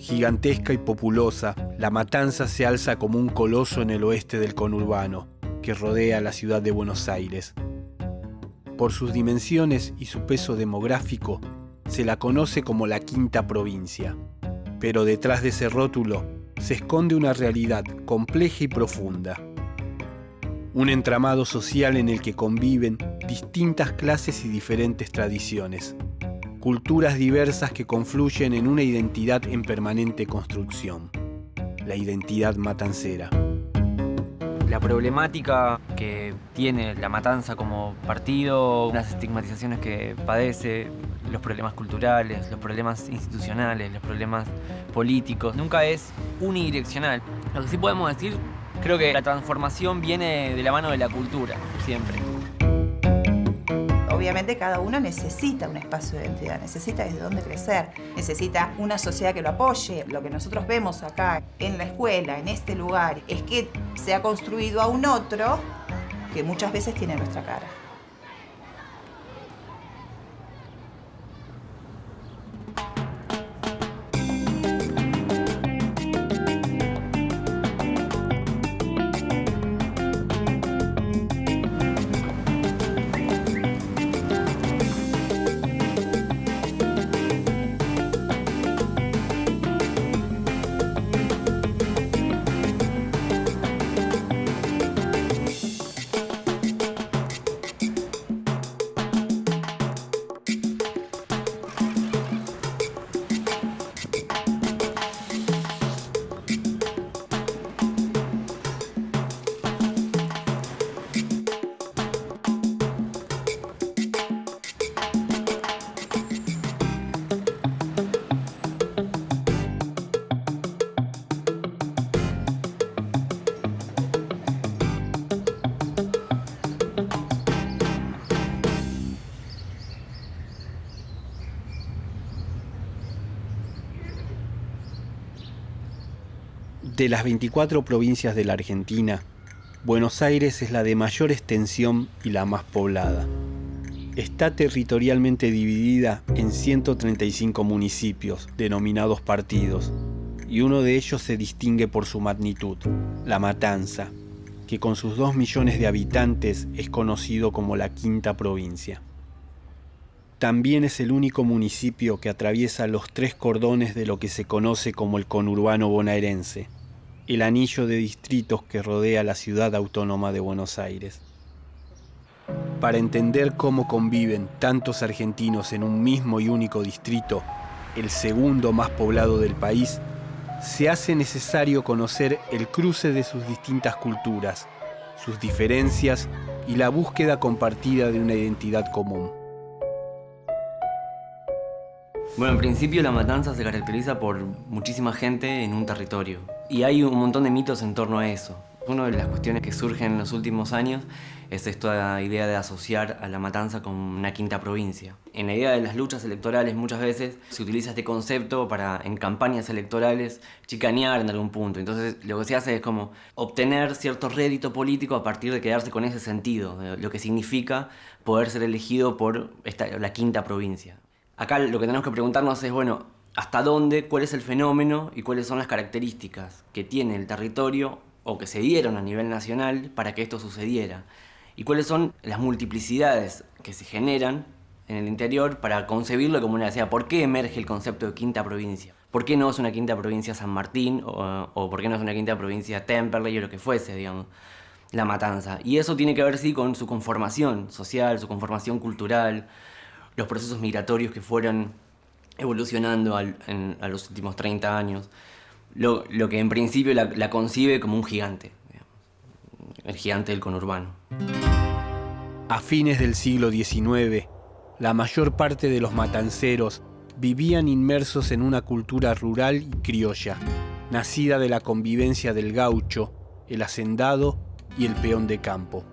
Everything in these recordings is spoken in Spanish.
Gigantesca y populosa, La Matanza se alza como un coloso en el oeste del conurbano, que rodea la ciudad de Buenos Aires. Por sus dimensiones y su peso demográfico, se la conoce como la quinta provincia. Pero detrás de ese rótulo se esconde una realidad compleja y profunda. Un entramado social en el que conviven distintas clases y diferentes tradiciones. Culturas diversas que confluyen en una identidad en permanente construcción. La identidad matancera. La problemática que tiene La Matanza como partido, las estigmatizaciones que padece, los problemas culturales, los problemas institucionales, los problemas políticos, nunca es unidireccional. Lo que sí podemos decir, creo que la transformación viene de la mano de la cultura, siempre. Obviamente cada uno necesita un espacio de identidad, necesita desde dónde crecer, necesita una sociedad que lo apoye. Lo que nosotros vemos acá, en la escuela, en este lugar, es que se ha construido a un otro que muchas veces tiene nuestra cara. De las 24 provincias de la Argentina, Buenos Aires es la de mayor extensión y la más poblada. Está territorialmente dividida en 135 municipios, denominados partidos, y uno de ellos se distingue por su magnitud, La Matanza, que con sus 2 millones de habitantes es conocido como la quinta provincia. También es el único municipio que atraviesa los 3 cordones de lo que se conoce como el conurbano bonaerense, el anillo de distritos que rodea la ciudad autónoma de Buenos Aires. Para entender cómo conviven tantos argentinos en un mismo y único distrito, el segundo más poblado del país, se hace necesario conocer el cruce de sus distintas culturas, sus diferencias y la búsqueda compartida de una identidad común. Bueno, en principio La Matanza se caracteriza por muchísima gente en un territorio. Y hay un montón de mitos en torno a eso. Una de las cuestiones que surgen en los últimos años es esta idea de asociar a La Matanza con una quinta provincia. En la idea de las luchas electorales muchas veces se utiliza este concepto para, en campañas electorales, chicanear en algún punto. Entonces lo que se hace es como obtener cierto rédito político a partir de quedarse con ese sentido, de lo que significa poder ser elegido por la quinta provincia. Acá lo que tenemos que preguntarnos es, bueno, ¿hasta dónde, cuál es el fenómeno y cuáles son las características que tiene el territorio o que se dieron a nivel nacional para que esto sucediera? ¿Y cuáles son las multiplicidades que se generan en el interior para concebirlo como una ciudad? ¿Por qué emerge el concepto de quinta provincia? ¿Por qué no es una quinta provincia San Martín o por qué no es una quinta provincia Temperley o lo que fuese, digamos, La Matanza? Y eso tiene que ver, sí, con su conformación social, su conformación cultural, los procesos migratorios que fueron evolucionando a los últimos 30 años, lo que en principio la concibe como un gigante, digamos, el gigante del conurbano. A fines del siglo XIX, la mayor parte de los matanceros vivían inmersos en una cultura rural y criolla, nacida de la convivencia del gaucho, el hacendado y el peón de campo.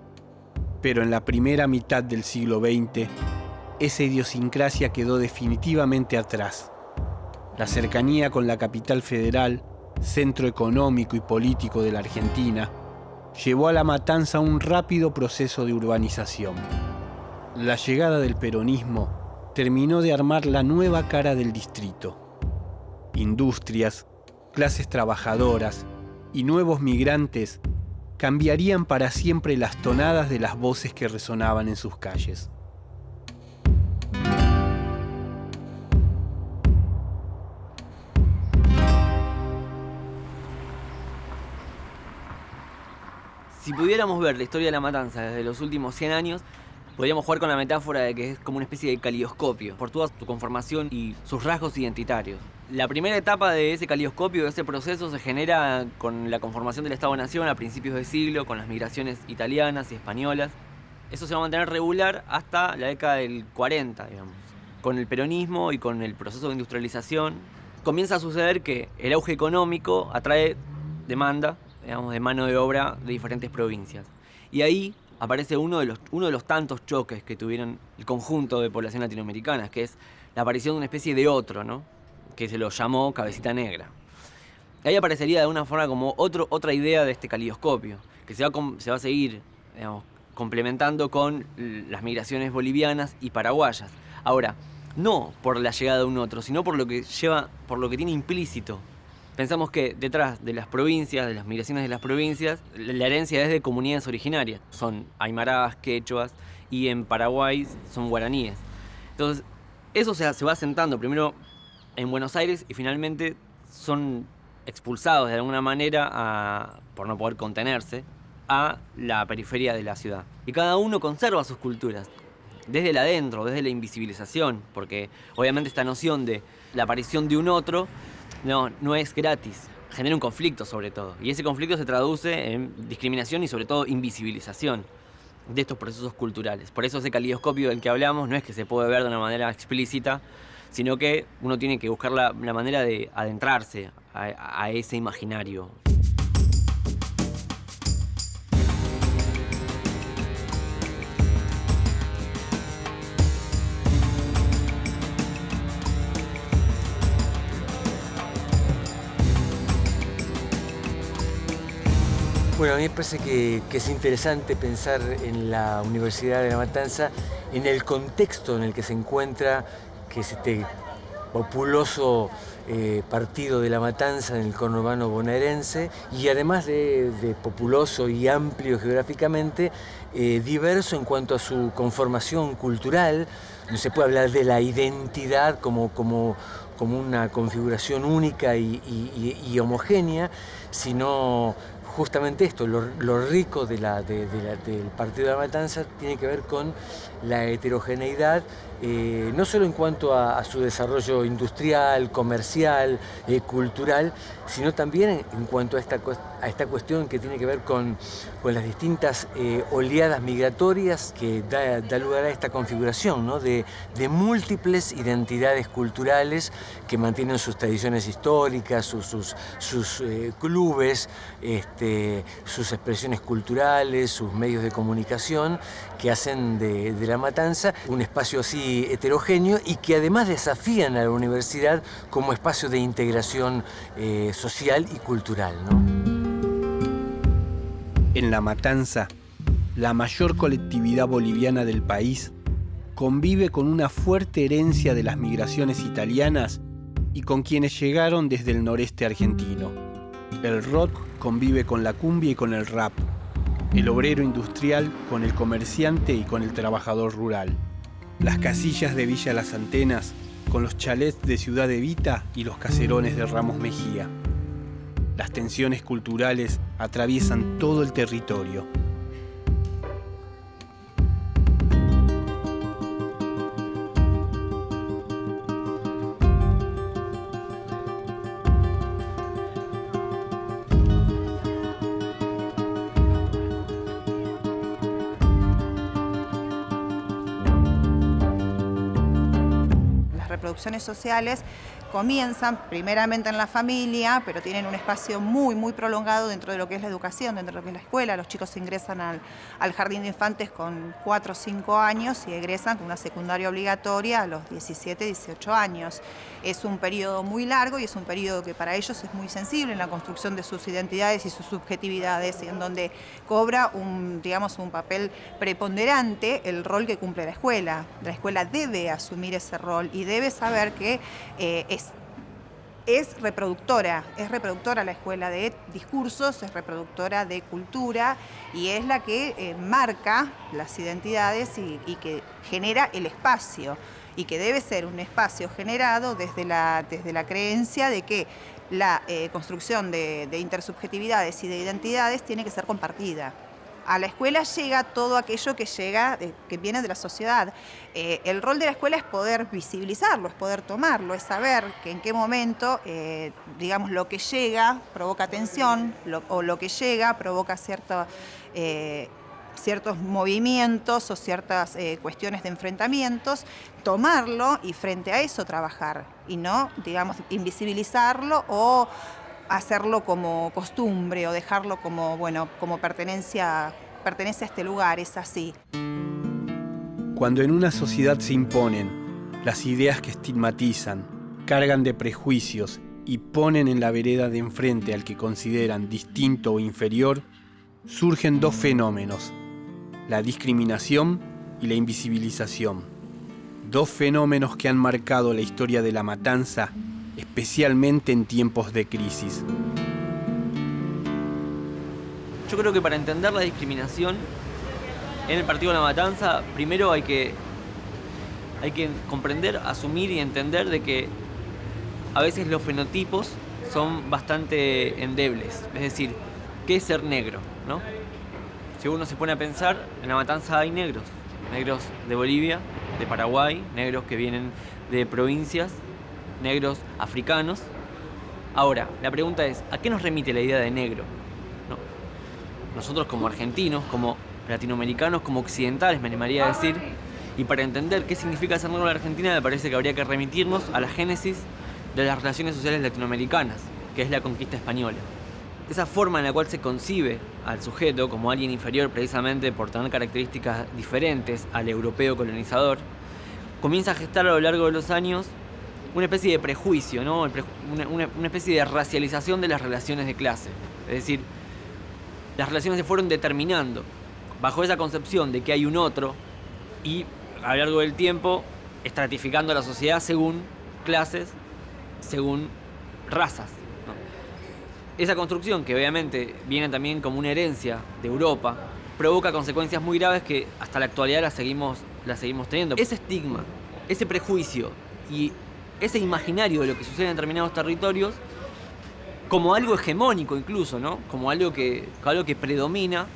Pero en la primera mitad del siglo XX, esa idiosincrasia quedó definitivamente atrás. La cercanía con la capital federal, centro económico y político de la Argentina, llevó a La Matanza un rápido proceso de urbanización. La llegada del peronismo terminó de armar la nueva cara del distrito. industrias, clases trabajadoras y nuevos migrantes cambiarían para siempre las tonadas de las voces que resonaban en sus calles. Si pudiéramos ver la historia de la matanza desde los últimos 100 años, podríamos jugar con la metáfora de que es como una especie de caleidoscopio, por toda su conformación y sus rasgos identitarios. La primera etapa de ese caleidoscopio, de ese proceso, se genera con la conformación del Estado-Nación a principios de siglo, con las migraciones italianas y españolas. Eso se va a mantener regular hasta la década del 40, digamos. Con el peronismo y con el proceso de industrialización, comienza a suceder que el auge económico atrae demanda, digamos, de mano de obra de diferentes provincias. Y ahí aparece uno de los tantos choques que tuvieron el conjunto de población latinoamericana, que es la aparición de una especie de otro, ¿no? Que se lo llamó cabecita negra. Ahí aparecería de alguna forma como otra idea de este caleidoscopio, que se va a seguir, digamos, complementando con las migraciones bolivianas y paraguayas. Ahora, no por la llegada de un otro, sino por lo que tiene implícito. Pensamos que detrás de las provincias, de las migraciones de las provincias, la herencia es de comunidades originarias. Son aymarás, quechuas, y en Paraguay son guaraníes. Entonces, eso se va asentando primero en Buenos Aires y finalmente son expulsados de alguna manera, por no poder contenerse, a la periferia de la ciudad. Y cada uno conserva sus culturas, desde el adentro, desde la invisibilización, porque obviamente esta noción de la aparición de un otro no es gratis, genera un conflicto sobre todo, y ese conflicto se traduce en discriminación y sobre todo invisibilización de estos procesos culturales. Por eso ese caleidoscopio del que hablamos no es que se puede ver de una manera explícita, sino que uno tiene que buscar la manera de adentrarse a ese imaginario. Bueno, a mí me parece que es interesante pensar en la Universidad de La Matanza en el contexto en el que se encuentra, que es este populoso partido de La Matanza en el conurbano bonaerense, y además de populoso y amplio geográficamente, diverso en cuanto a su conformación cultural. No se puede hablar de la identidad como una configuración única y homogénea, sino justamente esto, lo rico del Partido de La Matanza tiene que ver con la heterogeneidad, no solo en cuanto a su desarrollo industrial, comercial, cultural, sino también en cuanto a esta cuestión que tiene que ver con las distintas oleadas migratorias que da lugar a esta configuración, ¿no? de múltiples identidades culturales que mantienen sus tradiciones históricas, sus clubes, sus expresiones culturales, sus medios de comunicación, que hacen de La Matanza un espacio así heterogéneo y que además desafían a la universidad como espacio de integración social y cultural, ¿no? En La Matanza, la mayor colectividad boliviana del país convive con una fuerte herencia de las migraciones italianas y con quienes llegaron desde el noreste argentino. El rock convive con la cumbia y con el rap, el obrero industrial con el comerciante y con el trabajador rural, las casillas de Villa Las Antenas con los chalets de Ciudad Evita y los caserones de Ramos Mejía. Las tensiones culturales atraviesan todo el territorio. Reproducciones sociales comienzan primeramente en la familia, pero tienen un espacio muy, muy prolongado dentro de lo que es la educación, dentro de lo que es la escuela. Los chicos ingresan al jardín de infantes con 4 o 5 años y egresan con una secundaria obligatoria a los 17, 18 años. Es un periodo muy largo y es un periodo que para ellos es muy sensible en la construcción de sus identidades y sus subjetividades, y en donde cobra un papel preponderante el rol que cumple la escuela. La escuela debe asumir ese rol y debe saber que es reproductora la escuela de discursos, es reproductora de cultura y es la que marca las identidades y que genera el espacio, y que debe ser un espacio generado desde la creencia de que la construcción de intersubjetividades y de identidades tiene que ser compartida. A la escuela llega todo aquello que viene de la sociedad. El rol de la escuela es poder visibilizarlo, es poder tomarlo, es saber que en qué momento, digamos, lo que llega provoca tensión, o lo que llega provoca ciertos movimientos o ciertas cuestiones de enfrentamientos, tomarlo y frente a eso trabajar, y no, digamos, invisibilizarlo o hacerlo como costumbre o dejarlo como, bueno, como pertenece a este lugar, es así. Cuando en una sociedad se imponen las ideas que estigmatizan, cargan de prejuicios y ponen en la vereda de enfrente al que consideran distinto o inferior, surgen dos fenómenos: la discriminación y la invisibilización. Dos fenómenos que han marcado la historia de La Matanza, especialmente en tiempos de crisis. Yo creo que para entender la discriminación en el Partido de La Matanza, primero hay que comprender, asumir y entender de que a veces los fenotipos son bastante endebles. Es decir, ¿qué es ser negro?, ¿no? Si uno se pone a pensar, en La Matanza hay negros de Bolivia, de Paraguay, negros que vienen de provincias, negros africanos. Ahora, la pregunta es, ¿a qué nos remite la idea de negro? ¿No? Nosotros como argentinos, como latinoamericanos, como occidentales, me animaría a decir, y para entender qué significa ser negro en la Argentina, me parece que habría que remitirnos a la génesis de las relaciones sociales latinoamericanas, que es la conquista española. Esa forma en la cual se concibe al sujeto como alguien inferior precisamente por tener características diferentes al europeo colonizador, comienza a gestar a lo largo de los años una especie de prejuicio, ¿no? Una especie de racialización de las relaciones de clase. Es decir, las relaciones se fueron determinando bajo esa concepción de que hay un otro y a lo largo del tiempo estratificando a la sociedad según clases, según razas, ¿no? Esa construcción, que obviamente viene también como una herencia de Europa, provoca consecuencias muy graves que hasta la actualidad las seguimos teniendo. Ese estigma, ese prejuicio y ese imaginario de lo que sucede en determinados territorios como algo hegemónico incluso, ¿no? Como algo que predomina,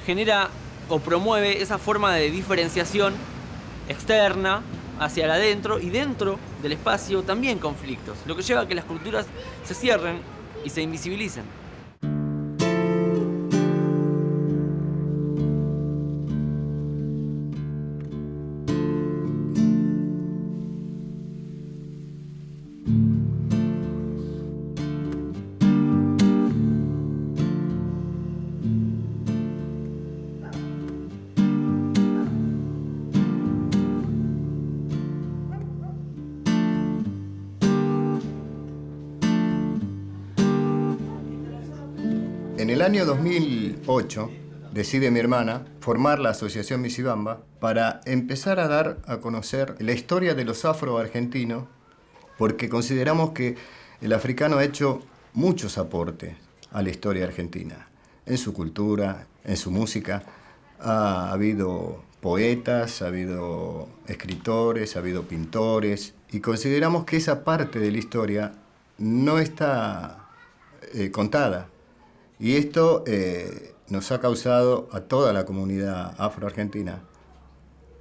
genera o promueve esa forma de diferenciación externa hacia el adentro, y dentro del espacio también conflictos, lo que lleva a que las culturas se cierren y se invisibilicen. En el año 2008 decide mi hermana formar la Asociación Misibamba para empezar a dar a conocer la historia de los afroargentinos, porque consideramos que el africano ha hecho muchos aportes a la historia argentina, en su cultura, en su música. Ha habido poetas, ha habido escritores, ha habido pintores, y consideramos que esa parte de la historia no está contada. Y esto nos ha causado a toda la comunidad afroargentina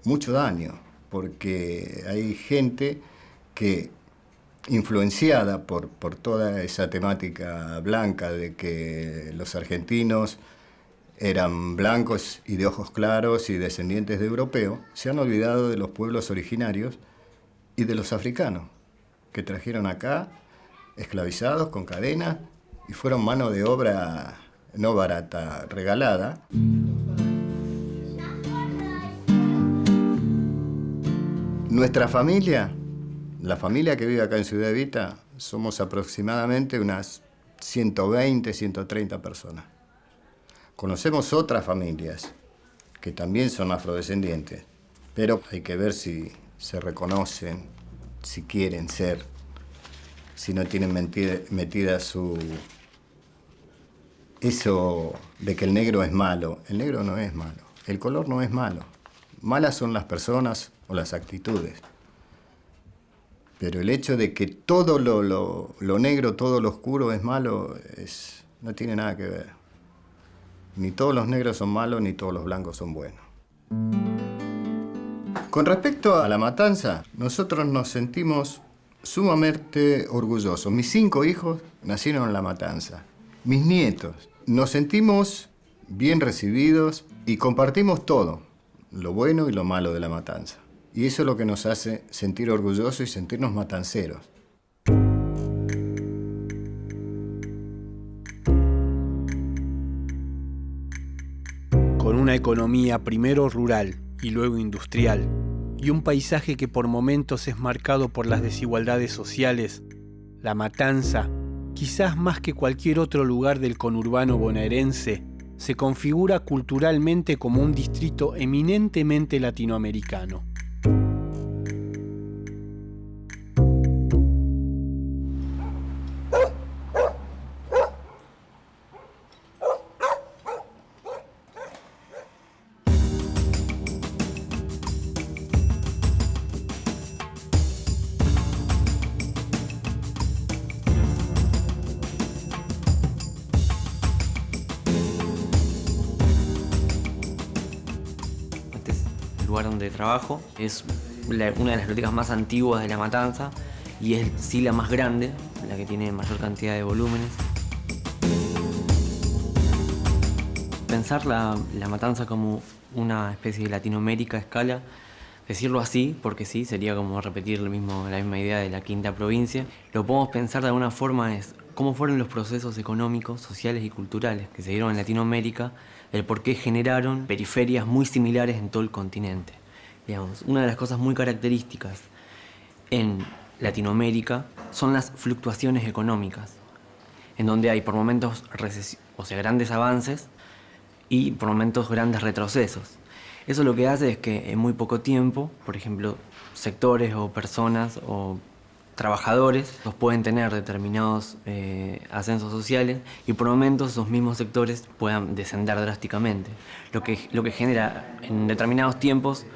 mucho daño, porque hay gente que, influenciada por toda esa temática blanca de que los argentinos eran blancos y de ojos claros y descendientes de europeos, se han olvidado de los pueblos originarios y de los africanos, que trajeron acá, esclavizados, con cadenas, y fueron mano de obra no barata, regalada. Nuestra familia, la familia que vive acá en Ciudad Evita, somos aproximadamente unas 120, 130 personas. Conocemos otras familias que también son afrodescendientes, pero hay que ver si se reconocen, si quieren ser. si no tienen metida eso de que el negro es malo. El negro no es malo, el color no es malo. Malas son las personas o las actitudes. Pero el hecho de que todo lo negro, todo lo oscuro es malo, no tiene nada que ver. Ni todos los negros son malos, ni todos los blancos son buenos. Con respecto a la matanza, nosotros nos sentimos sumamente orgullosos. Mis 5 hijos nacieron en la matanza. Mis nietos. Nos sentimos bien recibidos y compartimos todo, lo bueno y lo malo de la matanza. Y eso es lo que nos hace sentir orgullosos y sentirnos matanceros. Con una economía primero rural y luego industrial, y un paisaje que por momentos es marcado por las desigualdades sociales, La Matanza, quizás más que cualquier otro lugar del conurbano bonaerense, se configura culturalmente como un distrito eminentemente latinoamericano. Donde trabajo es una de las bibliotecas más antiguas de La Matanza y es sí la más grande, la que tiene mayor cantidad de volúmenes. Pensar la Matanza como una especie de Latinoamérica a escala, decirlo así, porque sí, sería como repetir la misma idea de la quinta provincia. Lo podemos pensar de alguna forma es cómo fueron los procesos económicos, sociales y culturales que se dieron en Latinoamérica, el por qué generaron periferias muy similares en todo el continente. Digamos, una de las cosas muy características en Latinoamérica son las fluctuaciones económicas, en donde hay por momentos grandes avances y por momentos grandes retrocesos. Eso lo que hace es que en muy poco tiempo, por ejemplo, sectores o personas o trabajadores pueden tener determinados ascensos sociales y por momentos esos mismos sectores puedan descender drásticamente, lo que genera en determinados tiempos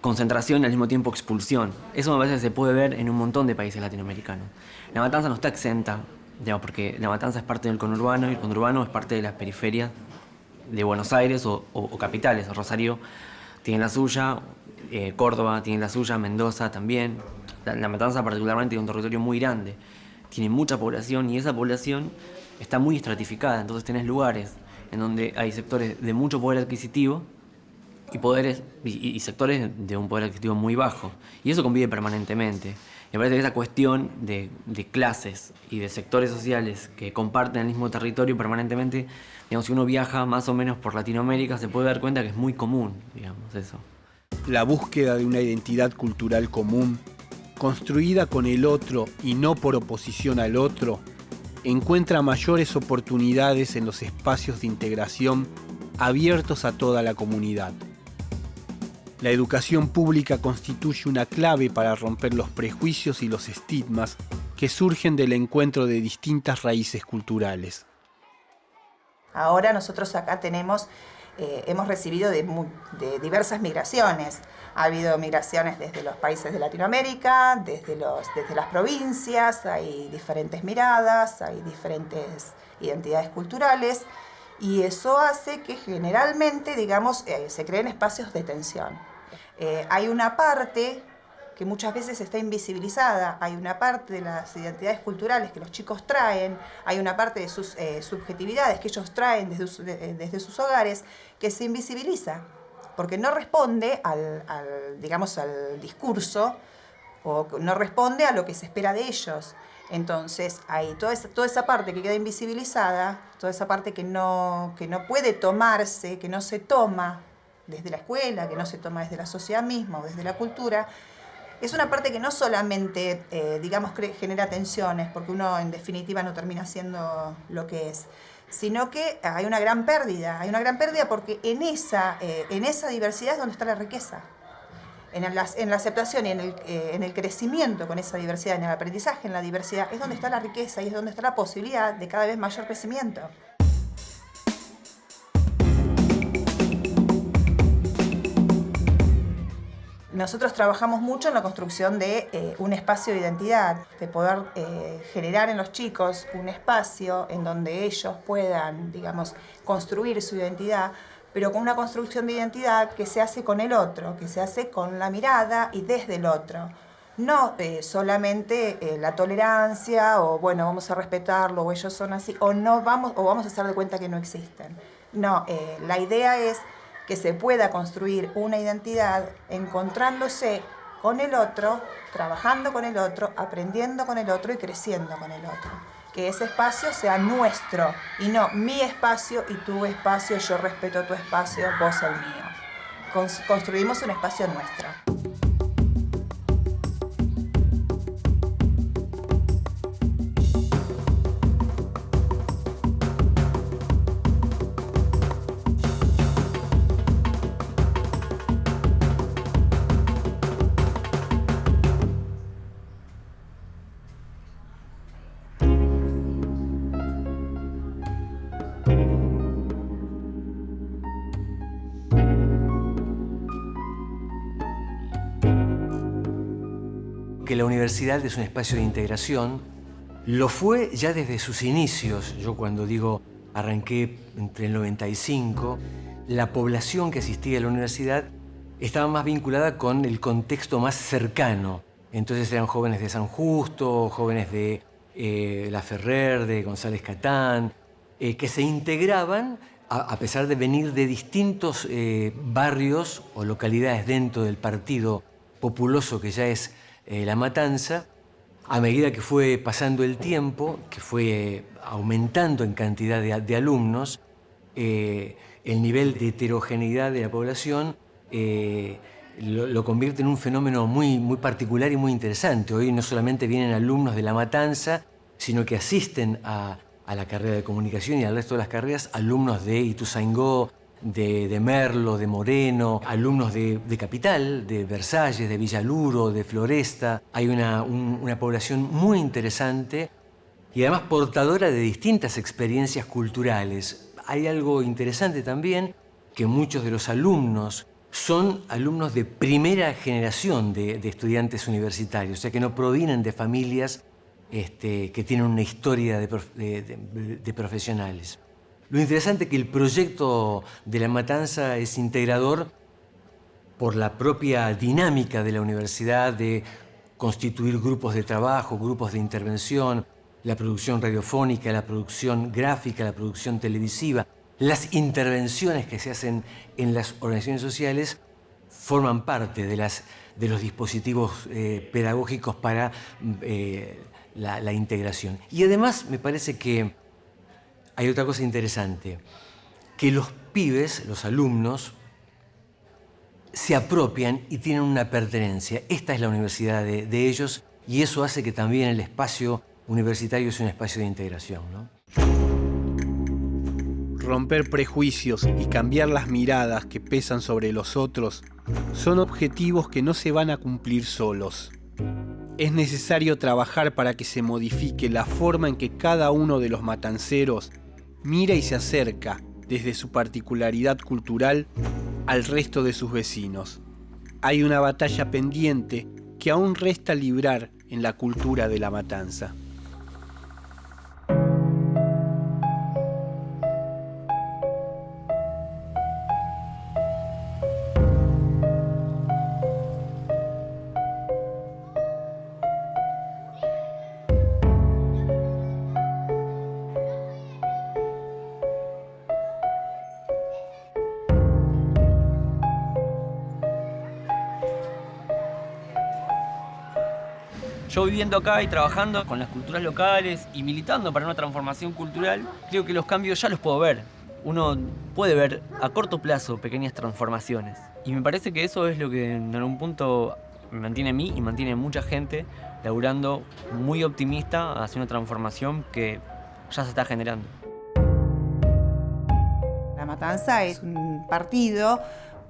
concentración y al mismo tiempo expulsión. Eso me parece que se puede ver en un montón de países latinoamericanos. La Matanza no está exenta, digamos, porque La Matanza es parte del conurbano y el conurbano es parte de las periferias de Buenos Aires o capitales. Rosario tiene la suya, Córdoba tiene la suya, Mendoza también. La Matanza particularmente tiene un territorio muy grande, tiene mucha población y esa población está muy estratificada, entonces tenés lugares en donde hay sectores de mucho poder adquisitivo y sectores de un poder adquisitivo muy bajo, y eso convive permanentemente. Me parece que esa cuestión de clases y de sectores sociales que comparten el mismo territorio permanentemente, digamos, si uno viaja más o menos por Latinoamérica se puede dar cuenta que es muy común, digamos, eso. La búsqueda de una identidad cultural común, construida con el otro y no por oposición al otro, encuentra mayores oportunidades en los espacios de integración abiertos a toda la comunidad. La educación pública constituye una clave para romper los prejuicios y los estigmas que surgen del encuentro de distintas raíces culturales. Ahora nosotros acá hemos recibido de diversas migraciones. Ha habido migraciones desde los países de Latinoamérica, desde las provincias, hay diferentes miradas, hay diferentes identidades culturales y eso hace que generalmente, digamos, se creen espacios de tensión. Hay una parte que muchas veces está invisibilizada, hay una parte de las identidades culturales que los chicos traen, hay una parte de sus subjetividades que ellos traen desde sus hogares que se invisibiliza, porque no responde al discurso o no responde a lo que se espera de ellos. Entonces hay toda esa parte que queda invisibilizada, toda esa parte que no puede tomarse, que no se toma desde la escuela, que no se toma desde la sociedad misma o desde la cultura. Es una parte que no solamente, genera tensiones, porque uno en definitiva no termina siendo lo que es, sino que hay una gran pérdida porque en esa diversidad es donde está la riqueza. en la aceptación y en el crecimiento con esa diversidad, en el aprendizaje en la diversidad, es donde está la riqueza y es donde está la posibilidad de cada vez mayor crecimiento. Nosotros trabajamos mucho en la construcción de un espacio de identidad, de poder generar en los chicos un espacio en donde ellos puedan, digamos, construir su identidad, pero con una construcción de identidad que se hace con el otro, que se hace con la mirada y desde el otro. No solamente la tolerancia o bueno, vamos a respetarlo o ellos son así, o vamos a hacer de cuenta que no existen. No, la idea es que se pueda construir una identidad encontrándose con el otro, trabajando con el otro, aprendiendo con el otro y creciendo con el otro. Que ese espacio sea nuestro y no mi espacio y tu espacio, yo respeto tu espacio, vos el mío. Construimos un espacio nuestro. Que la universidad es un espacio de integración, lo fue ya desde sus inicios. Yo cuando digo arranqué entre el 95, la población que asistía a la universidad estaba más vinculada con el contexto más cercano. Entonces eran jóvenes de San Justo, jóvenes de La Ferrer, de González Catán, que se integraban a pesar de venir de distintos barrios o localidades dentro del partido populoso que ya es La Matanza. A medida que fue pasando el tiempo, que fue aumentando en cantidad de alumnos, el nivel de heterogeneidad de la población lo convierte en un fenómeno muy particular y muy interesante. Hoy no solamente vienen alumnos de La Matanza, sino que asisten a la carrera de comunicación y al resto de las carreras alumnos de Ituzaingó, de Merlo, de Moreno, alumnos de Capital, de Versalles, de Villaluro, de Floresta. Hay una población muy interesante y además portadora de distintas experiencias culturales. Hay algo interesante también, que muchos de los alumnos son alumnos de primera generación de estudiantes universitarios, o sea que no provienen de familias que tienen una historia de profesionales. Lo interesante es que el proyecto de La Matanza es integrador por la propia dinámica de la universidad, de constituir grupos de trabajo, grupos de intervención, la producción radiofónica, la producción gráfica, la producción televisiva, las intervenciones que se hacen en las organizaciones sociales forman parte de los dispositivos pedagógicos para la integración. Y además me parece que hay otra cosa interesante, que los pibes, los alumnos, se apropian y tienen una pertenencia. Esta es la universidad de ellos y eso hace que también el espacio universitario sea un espacio de integración, ¿no? Romper prejuicios y cambiar las miradas que pesan sobre los otros son objetivos que no se van a cumplir solos. Es necesario trabajar para que se modifique la forma en que cada uno de los matanceros mira y se acerca, desde su particularidad cultural, al resto de sus vecinos. Hay una batalla pendiente que aún resta librar en la cultura de La Matanza. Yo viviendo acá y trabajando con las culturas locales y militando para una transformación cultural, creo que los cambios ya los puedo ver. Uno puede ver a corto plazo pequeñas transformaciones. Y me parece que eso es lo que en algún punto me mantiene a mí y mantiene a mucha gente laburando muy optimista hacia una transformación que ya se está generando. La Matanza es un partido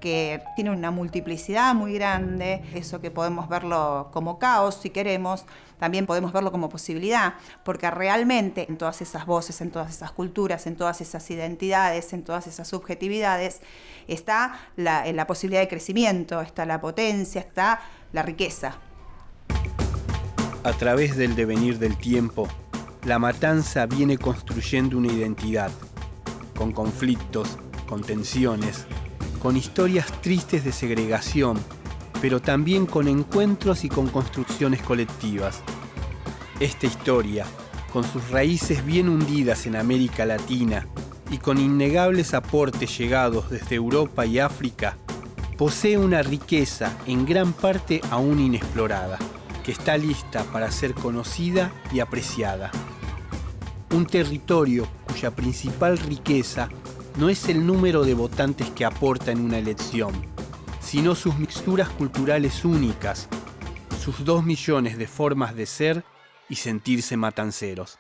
que tiene una multiplicidad muy grande, eso que podemos verlo como caos si queremos, también podemos verlo como posibilidad, porque realmente en todas esas voces, en todas esas culturas, en todas esas identidades, en todas esas subjetividades, está la posibilidad de crecimiento, está la potencia, está la riqueza. A través del devenir del tiempo, La Matanza viene construyendo una identidad, con conflictos, con tensiones, con historias tristes de segregación, pero también con encuentros y con construcciones colectivas. Esta historia, con sus raíces bien hundidas en América Latina y con innegables aportes llegados desde Europa y África, posee una riqueza en gran parte aún inexplorada, que está lista para ser conocida y apreciada. Un territorio cuya principal riqueza no es el número de votantes que aporta en una elección, sino sus mixturas culturales únicas, sus 2 millones de formas de ser y sentirse matanceros.